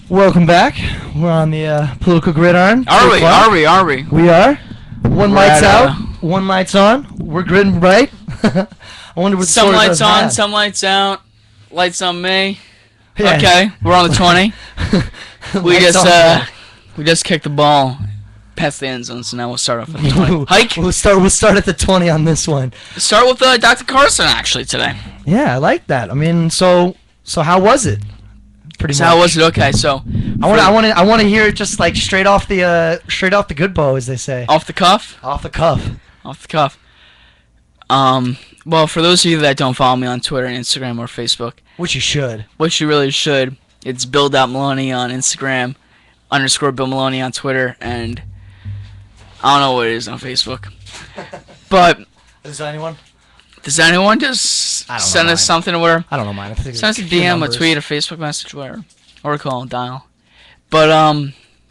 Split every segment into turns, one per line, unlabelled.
Welcome back. We're on the political gridiron.
Are we? Are we?
We are. One
We're
light's
at,
out, one light's on. We're gridding right. I wonder what
Some lights on,
have.
some lights out. Lights on me.
Yeah.
Okay, we're on the 20. We just kicked the ball past the end zone, so now we'll start off at the 20. Hike.
We'll start at the 20 on this one.
Start with Dr. Carson actually today.
Yeah, I like that. I mean, so how was it? Pretty much.
How was it? Okay, so
I want to hear it just like straight off the good bow, as they say.
off the cuff.
Off the cuff.
Off the cuff. Well, for those of you that don't follow me on Twitter, Instagram, or Facebook,
Which you should.
which you really should, it's Bill.Maloney on Instagram, _ Bill Maloney on Twitter, and I don't know what it is on Facebook. But
Is there anyone?
does anyone just
I don't know
send us
mine.
something or whatever?
I don't know mine. I think
Send us a
few
DM,
numbers.
a tweet, a Facebook message, whatever. Or a call, dial. But,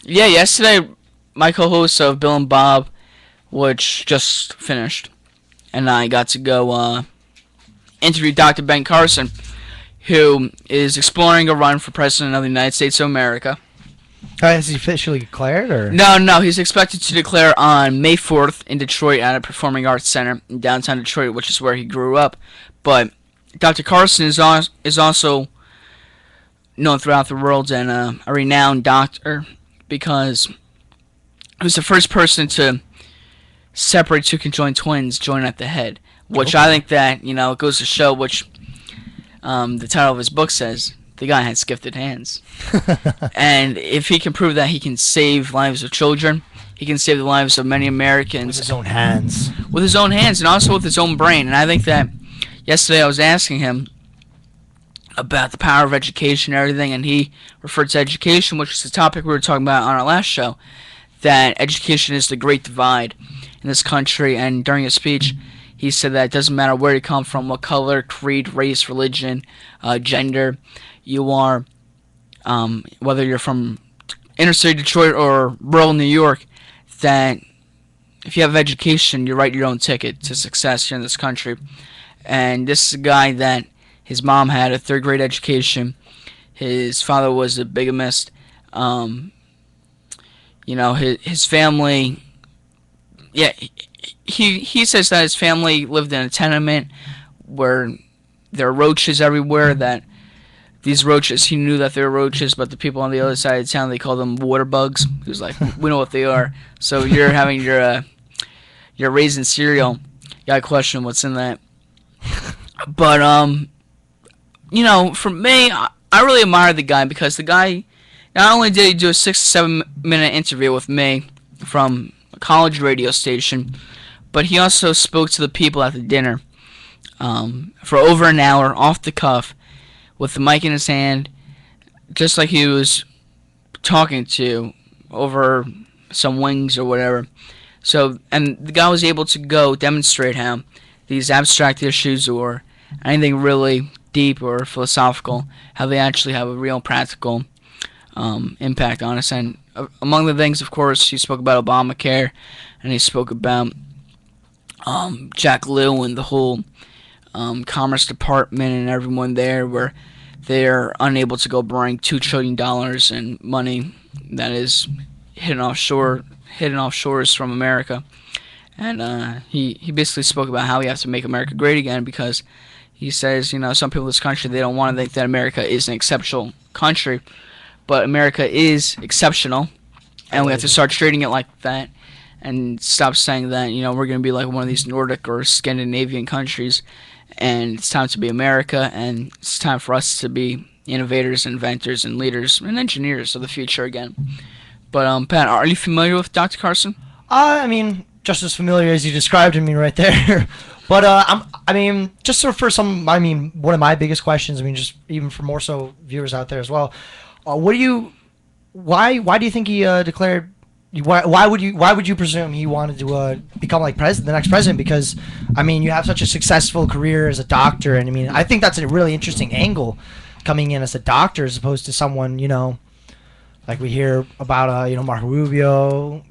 yeah, yesterday, my co-host of Bill and Bob, which just finished, and I got to go interview Dr. Ben Carson, who is exploring a run for president of the United States of America.
Is he officially declared, or?
No, he's expected to declare on May 4th in Detroit at a Performing Arts Center in downtown Detroit, which is where he grew up. But Dr. Carson is also known throughout the world and a renowned doctor because he was the first person to separate two conjoined twins joined at the head, which I think that, it goes to show, which the title of his book says, the guy has gifted hands. And if he can prove that he can save lives of children, he can save the lives of many Americans.
With his own hands.
With his own hands and also with his own brain. And I think that yesterday I was asking him about the power of education and everything, and he referred to education, which is the topic we were talking about on our last show, that education is the great divide in this country. And during his speech, he said that it doesn't matter where you come from, what color, creed, race, religion, gender you are, whether you're from inner city Detroit or rural New York, that if you have education, you write your own ticket to success here in this country. And this is a guy that his mom had a third grade education. His father was a bigamist. His family, he says that his family lived in a tenement where there are roaches everywhere, that these roaches, he knew that they were roaches, but the people on the other side of town, they call them water bugs. He was like, we know what they are. So you're having your raisin cereal, you gotta question what's in that. But, for me, I really admire the guy because the guy, not only did he do a 6 to 7 minute interview with me from a college radio station, but he also spoke to the people at the dinner for over an hour off the cuff with the mic in his hand, just like he was talking to over some wings or whatever. So, and the guy was able to go demonstrate how these abstract issues or anything really deep or philosophical, how they actually have a real practical impact on us. And among the things, of course, he spoke about Obamacare, and he spoke about Jack Lew and the whole Commerce Department and everyone there, where they're unable to go bring $2 trillion in money that is hidden offshores from America. And he basically spoke about how we have to make America great again, because he says, some people in this country, they don't want to think that America is an exceptional country, but America is exceptional, and we have to start treating it like that and stop saying that, we're going to be like one of these Nordic or Scandinavian countries, and it's time to be America, and it's time for us to be innovators, inventors, and leaders and engineers of the future again. But, Pat, are you familiar with Dr. Carson?
I mean, just as familiar as you described to me right there. But just sort of for one of my biggest questions, just even for more so viewers out there as well, why do you think he declared? Why would you presume he wanted to become like the next president? Because you have such a successful career as a doctor, and I think that's a really interesting angle, coming in as a doctor as opposed to someone like we hear about Marco Rubio.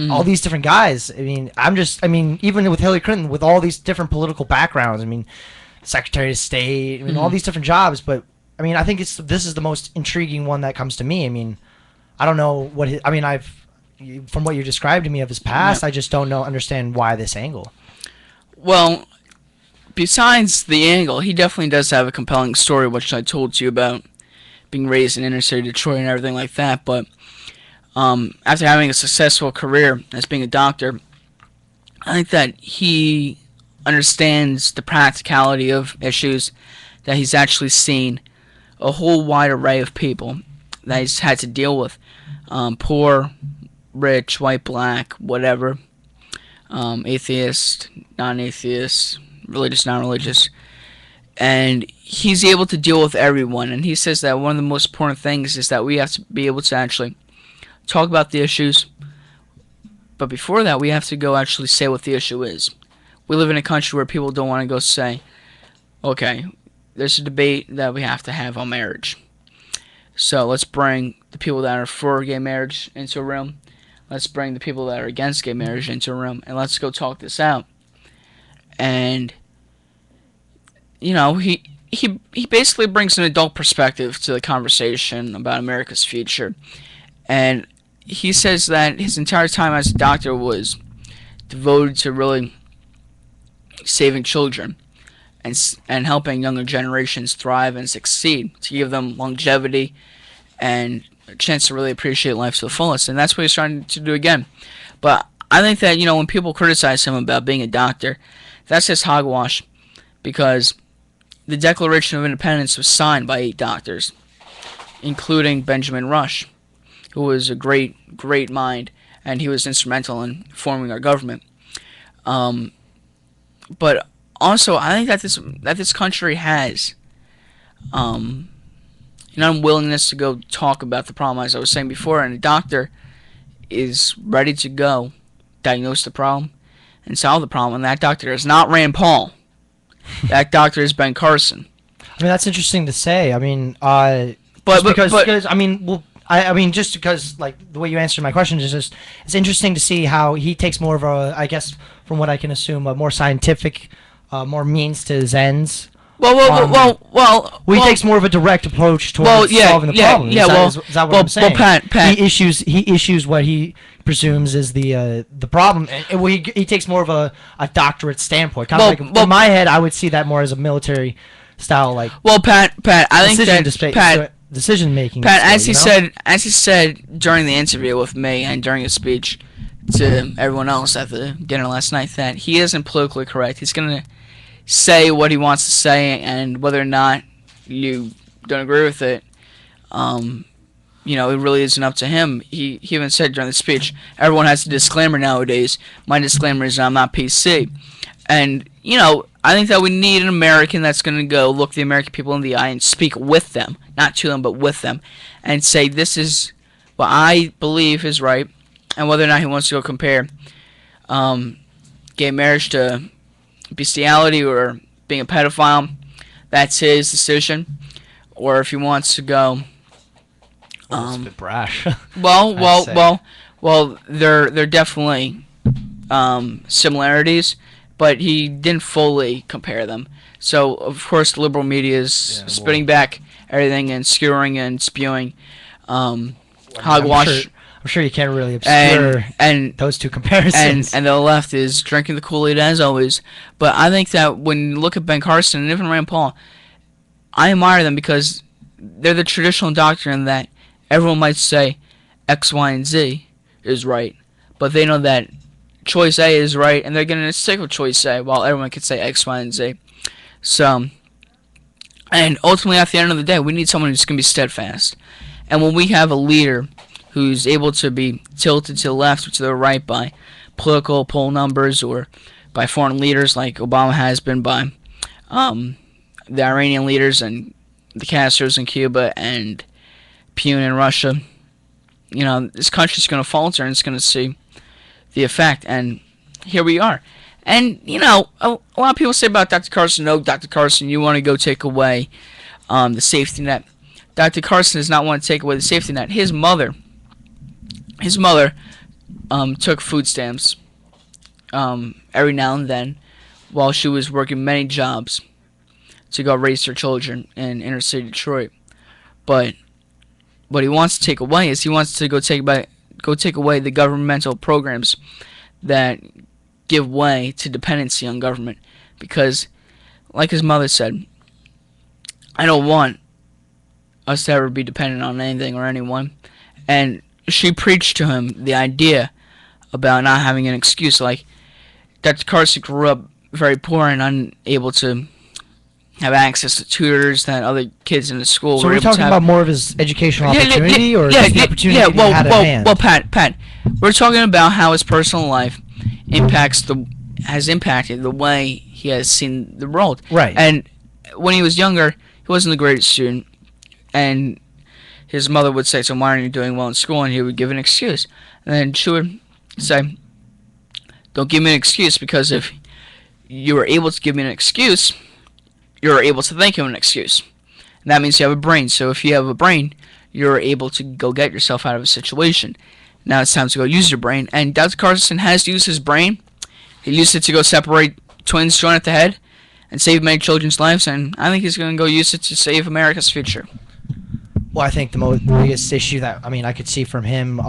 All these different guys. Even with Hillary Clinton, with all these different political backgrounds. Secretary of State. All these different jobs. But I mean, I think this is the most intriguing one that comes to me. I mean, I don't know what I mean. From what you described to me of his past,
Yeah.
I just don't understand why this angle.
Well, besides the angle, he definitely does have a compelling story, which I told you about, being raised in inner city Detroit and everything like that. But after having a successful career as being a doctor, I think that he understands the practicality of issues, that he's actually seen a whole wide array of people that he's had to deal with, poor, rich, white, black, whatever, atheist, non-atheist, religious, non-religious, and he's able to deal with everyone. And he says that one of the most important things is that we have to be able to actually talk about the issues, but before that, we have to go actually say what the issue is. We live in a country where people don't want to go say, okay, there's a debate that we have to have on marriage. So let's bring the people that are for gay marriage into a room. Let's bring the people that are against gay marriage into a room, and let's go talk this out. And he basically brings an adult perspective to the conversation about America's future. And he says that his entire time as a doctor was devoted to really saving children and helping younger generations thrive and succeed, to give them longevity and a chance to really appreciate life to the fullest. And that's what he's trying to do again. But I think that, when people criticize him about being a doctor, that's just hogwash, because the Declaration of Independence was signed by 8 doctors, including Benjamin Rush, who was a great, great mind, and he was instrumental in forming our government. But also, I think that this country has an unwillingness to go talk about the problem, as I was saying before, and a doctor is ready to go diagnose the problem and solve the problem. And that doctor is not Rand Paul. That doctor is Ben Carson.
I mean, that's interesting to say. I mean, because I mean, well, I mean, just because like the way you answered my question is just, it's interesting to see how he takes more of a, I guess, from what I can assume, a more scientific, more means to his ends. He takes more of a direct approach towards solving the problem. Is that what I'm saying?
Pat,
he issues what he presumes is the problem, and he takes more of a doctorate standpoint. Kind of like in my head, I would see that more as a military style, like.
Well, Pat, I think that
decision making.
Pat, as he said during the interview with me and during his speech to everyone else at the dinner last night, that he isn't politically correct. He's gonna say what he wants to say, and whether or not you don't agree with it, it really isn't up to him. He even said during the speech, everyone has a disclaimer nowadays. My disclaimer is I'm not PC. And, I think that we need an American that's going to go look the American people in the eye and speak with them, not to them, but with them, and say this is what I believe is right, and whether or not he wants to go compare gay marriage to bestiality or being a pedophile, that's his decision. Or if he wants to go,
that's a bit brash.
well, they're definitely similarities, but he didn't fully compare them. So of course the liberal media is spitting back everything and skewering and spewing hogwash.
I'm sure you can't really obscure those two comparisons.
And the left is drinking the Kool-Aid as always. But I think that when you look at Ben Carson and even Rand Paul, I admire them because they're the traditional doctrine that everyone might say X, Y, and Z is right. But they know that choice A is right, and they're going to stick with choice A, while everyone can say X, Y, and Z. So, and ultimately at the end of the day, we need someone who's going to be steadfast. And when we have a leader who's able to be tilted to the left or to the right by political poll numbers or by foreign leaders like Obama has been by the Iranian leaders and the Castros in Cuba and Putin in Russia, this country's going to falter and it's going to see the effect. And here we are. And, a lot of people say about Dr. Carson, no, Dr. Carson, you want to go take away the safety net. Dr. Carson does not want to take away the safety net. His mother took food stamps every now and then while she was working many jobs to go raise their children in inner city Detroit. But what he wants to take away is he wants to go take away the governmental programs that give way to dependency on government. Because, like his mother said, I don't want us to ever be dependent on anything or anyone. And she preached to him the idea about not having an excuse. Like, Dr. Carson grew up very poor and unable to have access to tutors that other kids in the school
So
were
we're
able to
talking
have.
about more of his educational opportunity, or just the opportunity that he had at hand?
Well, Pat, we're talking about how his personal life has impacted the way he has seen the world.
Right.
And when he was younger, he wasn't the greatest student, and his mother would say, "So why aren't you doing well in school?" And he would give an excuse, and then she would say, "Don't give me an excuse, because if you were able to give me an excuse, you're able to think of an excuse. And that means you have a brain. So if you have a brain, you're able to go get yourself out of a situation. Now it's time to go use your brain." And Dr. Carson has used his brain. He used it to go separate twins joined at the head and save many children's lives. And I think he's going to go use it to save America's future.
Well, I think the biggest issue that I could see from him,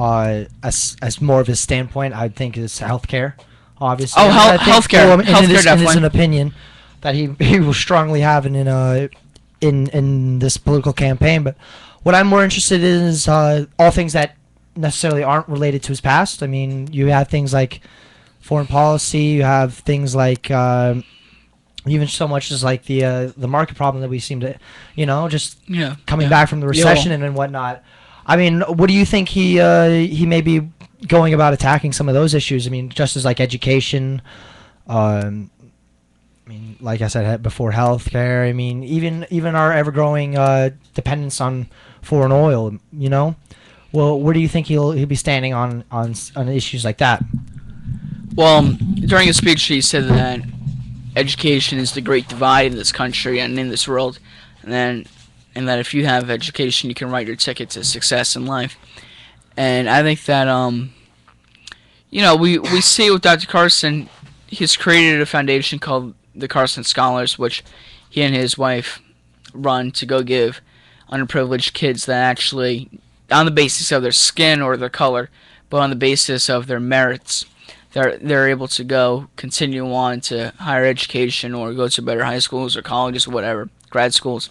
as more of his standpoint, I think is healthcare. Obviously,
Oh,
I think,
healthcare.
well,
Healthcare,
it is
definitely.
an opinion that he will strongly have in this political campaign. But what I'm more interested in is all things that necessarily aren't related to his past. I mean, you have things like foreign policy. You have things like even so much as like the market problem that we seem to, just coming back from the recession and whatnot. I mean, what do you think he may be going about attacking some of those issues? I mean, just as like education. I mean, like I said before, healthcare. I mean, even our ever-growing dependence on foreign oil. Well, where do you think he'll be standing on issues like that?
Well, during his speech, he said that education is the great divide in this country and in this world, and that if you have education, you can write your ticket to success in life. And I think that we see with Dr. Carson, he's created a foundation called the Carson Scholars, which he and his wife run to go give underprivileged kids that actually, on the basis of their skin or their color, but on the basis of their merits, they're able to go continue on to higher education or go to better high schools or colleges or whatever, grad schools.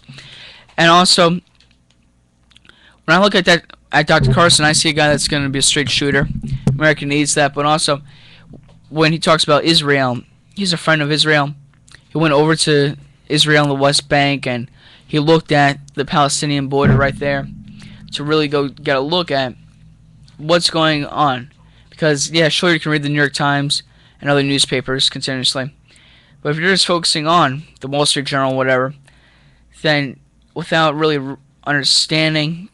And also, when I look at Dr. Carson, I see a guy that's going to be a straight shooter. America needs that. But also, when he talks about Israel, he's a friend of Israel. He went over to Israel and the West Bank, and he looked at the Palestinian border right there to really go get a look at what's going on. Because, yeah, sure, you can read the New York Times and other newspapers continuously. But if you're just focusing on the Wall Street Journal or whatever, then without really understanding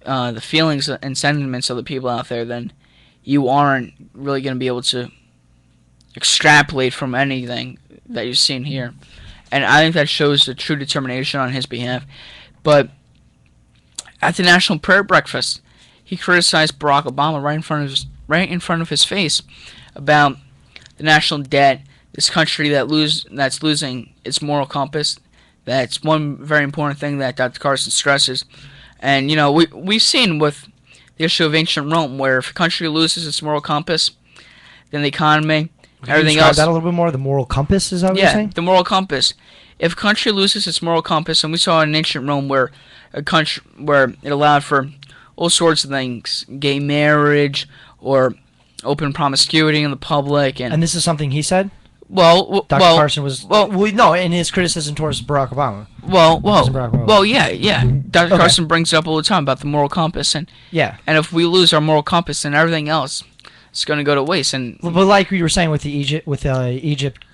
the feelings and sentiments of the people out there, then you aren't really going to be able to extrapolate from anything that you've seen here. And I think that shows the true determination on his behalf. But at the National Prayer Breakfast, he criticized Barack Obama right in front of his face about the national debt, this country that's losing its moral compass. That's one very important thing that Dr. Carson stresses. And, we've seen with the issue of ancient Rome, where if a country loses its moral compass, then the economy, everything else.
That a little bit more. The moral compass, is that what you're saying?
Yeah, the moral compass. If a country loses its moral compass, and we saw in ancient Rome where it allowed for all sorts of things, gay marriage or open promiscuity in the public, and
this is something he said.
Dr.
Carson was no, in his criticism towards Barack Obama.
Yeah. Dr. Carson brings it up all the time about the moral compass, and if we lose our moral compass, then everything else is going to go to waste. And
but like you were saying with Egypt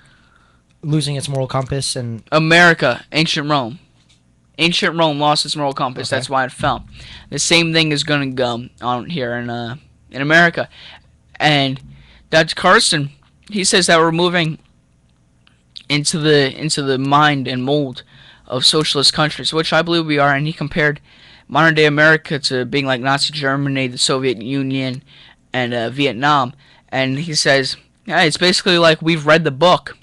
losing its moral compass, and
America, ancient Rome lost its moral compass. Okay. That's why it fell. The same thing is going to go on here in America, and Dr. Carson, he says that we're moving into the mind and mold of socialist countries, which I believe we are. And he compared modern day America to being like Nazi Germany, the Soviet Union, and Vietnam. And he says, it's basically like we've read the book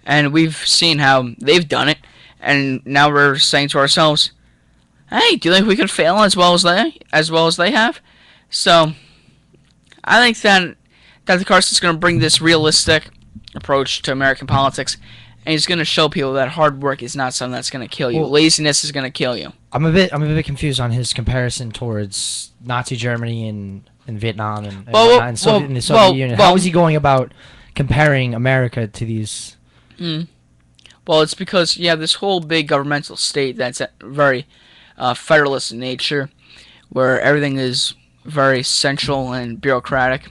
and we've seen how they've done it, and now we're saying to ourselves, "Hey, do you think we could fail as well as they have?" So I think that Dr. Carson's going to bring this realistic approach to American politics, and he's going to show people that hard work is not something that's going to kill you.
Well,
Laziness is going to kill you.
I'm a bit confused on his comparison towards Nazi Germany and Vietnam and the Soviet Union. How is he going about comparing America to these?
Well, it's because you have this whole big governmental state that's very federalist in nature, where everything is very central and bureaucratic,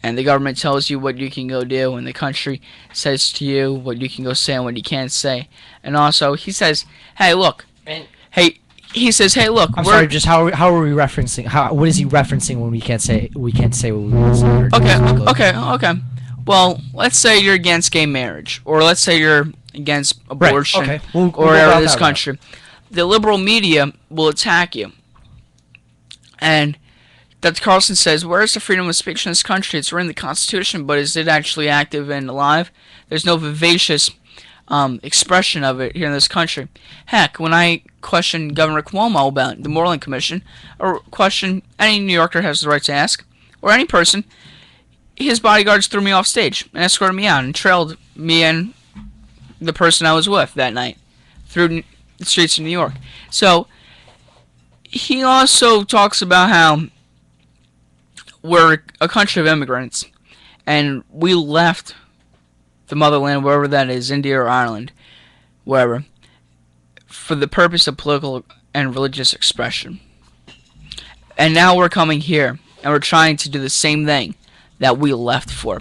and the government tells you what you can go do, and the country says to you what you can go say and what you can't say. And also, he says, "Hey, look." He says, "Hey, look."
I'm sorry. Just how are we referencing? What is he referencing when we can't say what we want to say?
Okay. Well, let's say you're against gay marriage, or let's say you're against abortion,
right. Okay. We'll
or whatever in this country. The liberal media will attack you. And Dr. Carlson says, where's the freedom of speech in this country? It's written in the Constitution, but is it actually active and alive? There's no vivacious expression of it here in this country. Heck, when I question Governor Cuomo about the Moreland Commission, or question any New Yorker has the right to ask, or any person, his bodyguards threw me off stage and escorted me out and trailed me and the person I was with that night through the streets of New York. So he also talks about how we're a country of immigrants, and we left the motherland, wherever that is, India or Ireland, wherever, for the purpose of political and religious expression. And now we're coming here, and we're trying to do the same thing that we left for.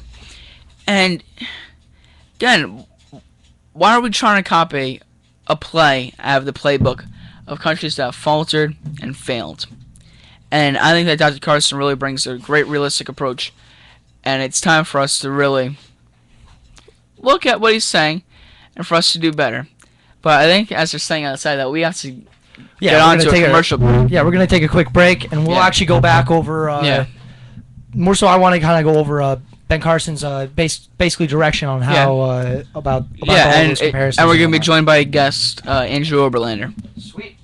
And again, why are we trying to copy a play out of the playbook of countries that have faltered and failed? And I think that Dr. Carson really brings a great realistic approach, and it's time for us to really look at what he's saying and for us to do better. But I think, as they're saying outside, that we have to get on to a commercial break.
Yeah, we're going to take a quick break, and we'll actually go back over more so I want to kind of go over Ben Carson's basically direction on how about all those comparisons.
And we're going to be joined by a guest, Andrew Oberlander.
Sweet.